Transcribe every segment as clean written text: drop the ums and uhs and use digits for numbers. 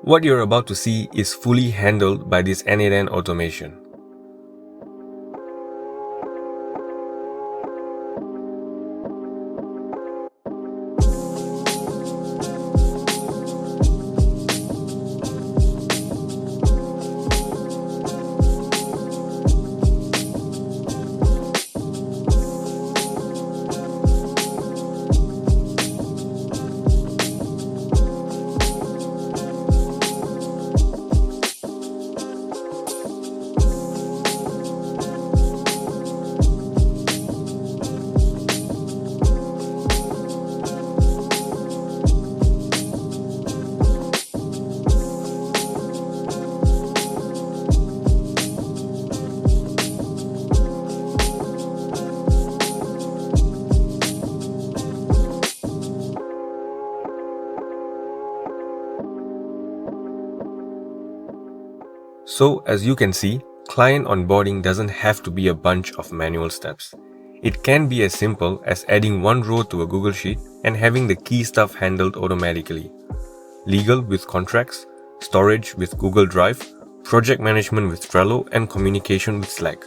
What you're about to see is fully handled by this n8n automation. So as you can see, client onboarding doesn't have to be a bunch of manual steps. It can be as simple as adding one row to a Google Sheet and having the key stuff handled automatically. Legal with contracts, storage with Google Drive, project management with Trello, and communication with Slack.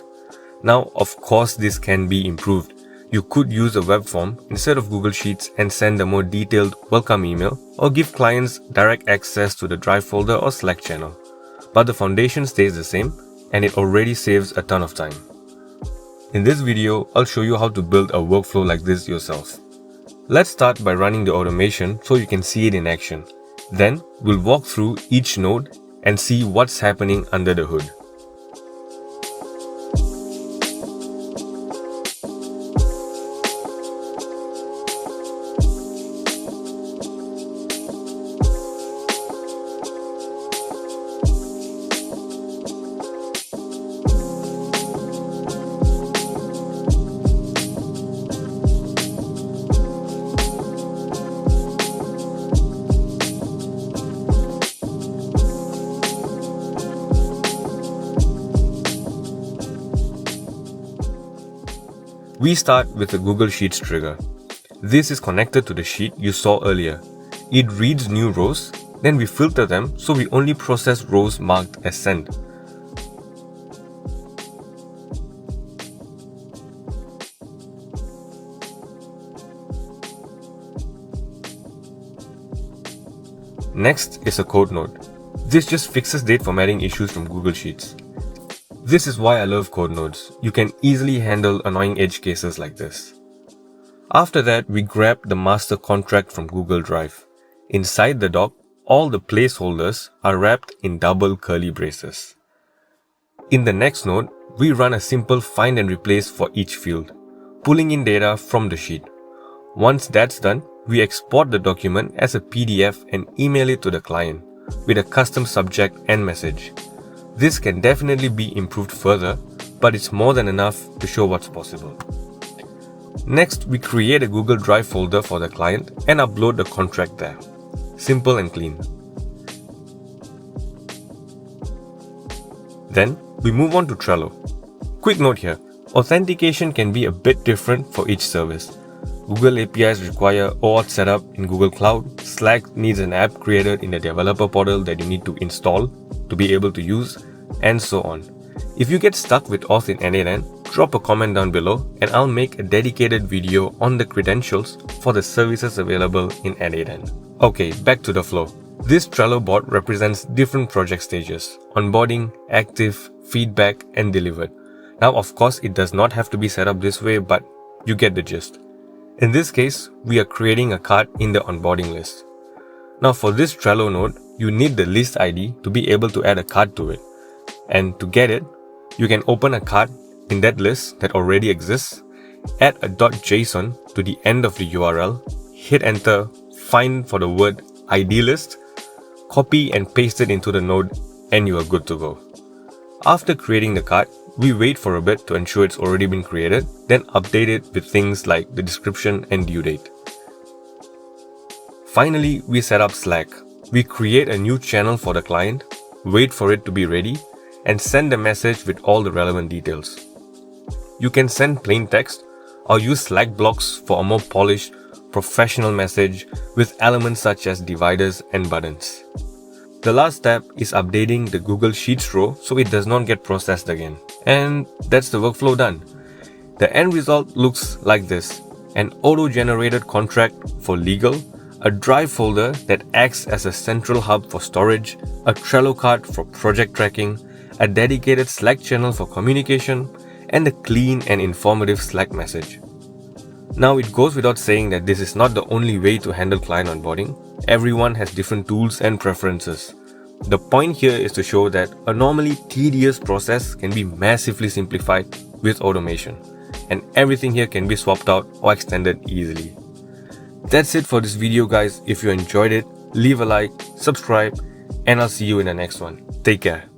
Now, of course, this can be improved. You could use a web form instead of Google Sheets and send a more detailed welcome email, or give clients direct access to the Drive folder or Slack channel. But the foundation stays the same, and it already saves a ton of time. In this video, I'll show you how to build a workflow like this yourself. Let's start by running the automation so you can see it in action. Then, we'll walk through each node and see what's happening under the hood. We start with the Google Sheets trigger. This is connected to the sheet you saw earlier. It reads new rows, then we filter them so we only process rows marked as sent. Next is a code node. This just fixes date formatting issues from Google Sheets. This is why I love code nodes. You can easily handle annoying edge cases like this. After that, we grab the master contract from Google Drive. Inside the doc, all the placeholders are wrapped in double curly braces. In the next node, we run a simple find and replace for each field, pulling in data from the sheet. Once that's done, we export the document as a PDF and email it to the client with a custom subject and message. This can definitely be improved further, but it's more than enough to show what's possible. Next, we create a Google Drive folder for the client and upload the contract there. Simple and clean. Then, we move on to Trello. Quick note here, authentication can be a bit different for each service. Google APIs require OAuth setup in Google Cloud, Slack needs an app created in the developer portal that you need to install to be able to use, and so on. If you get stuck with auth in n8n, drop a comment down below and I'll make a dedicated video on the credentials for the services available in n8n. Okay, back to the flow. This Trello board represents different project stages: onboarding, active, feedback, and delivered. Now, of course, it does not have to be set up this way, but you get the gist. In this case, we are creating a card in the onboarding list. Now for this Trello node, you need the list ID to be able to add a card to it. And to get it, you can open a card in that list that already exists, add a .json to the end of the URL, hit enter, find for the word ID list, copy and paste it into the node, and you are good to go. After creating the card, we wait for a bit to ensure it's already been created, then update it with things like the description and due date. Finally, we set up Slack. We create a new channel for the client, wait for it to be ready, and send a message with all the relevant details. You can send plain text or use Slack blocks for a more polished, professional message with elements such as dividers and buttons. The last step is updating the Google Sheets row so it does not get processed again. And that's the workflow done. The end result looks like this: an auto-generated contract for legal, a Drive folder that acts as a central hub for storage, a Trello card for project tracking, a dedicated Slack channel for communication, and a clean and informative Slack message. Now, it goes without saying that this is not the only way to handle client onboarding. Everyone has different tools and preferences. The point here is to show that a normally tedious process can be massively simplified with automation, and everything here can be swapped out or extended easily. That's it for this video, guys. If you enjoyed it, leave a like, subscribe, and I'll see you in the next one. Take care.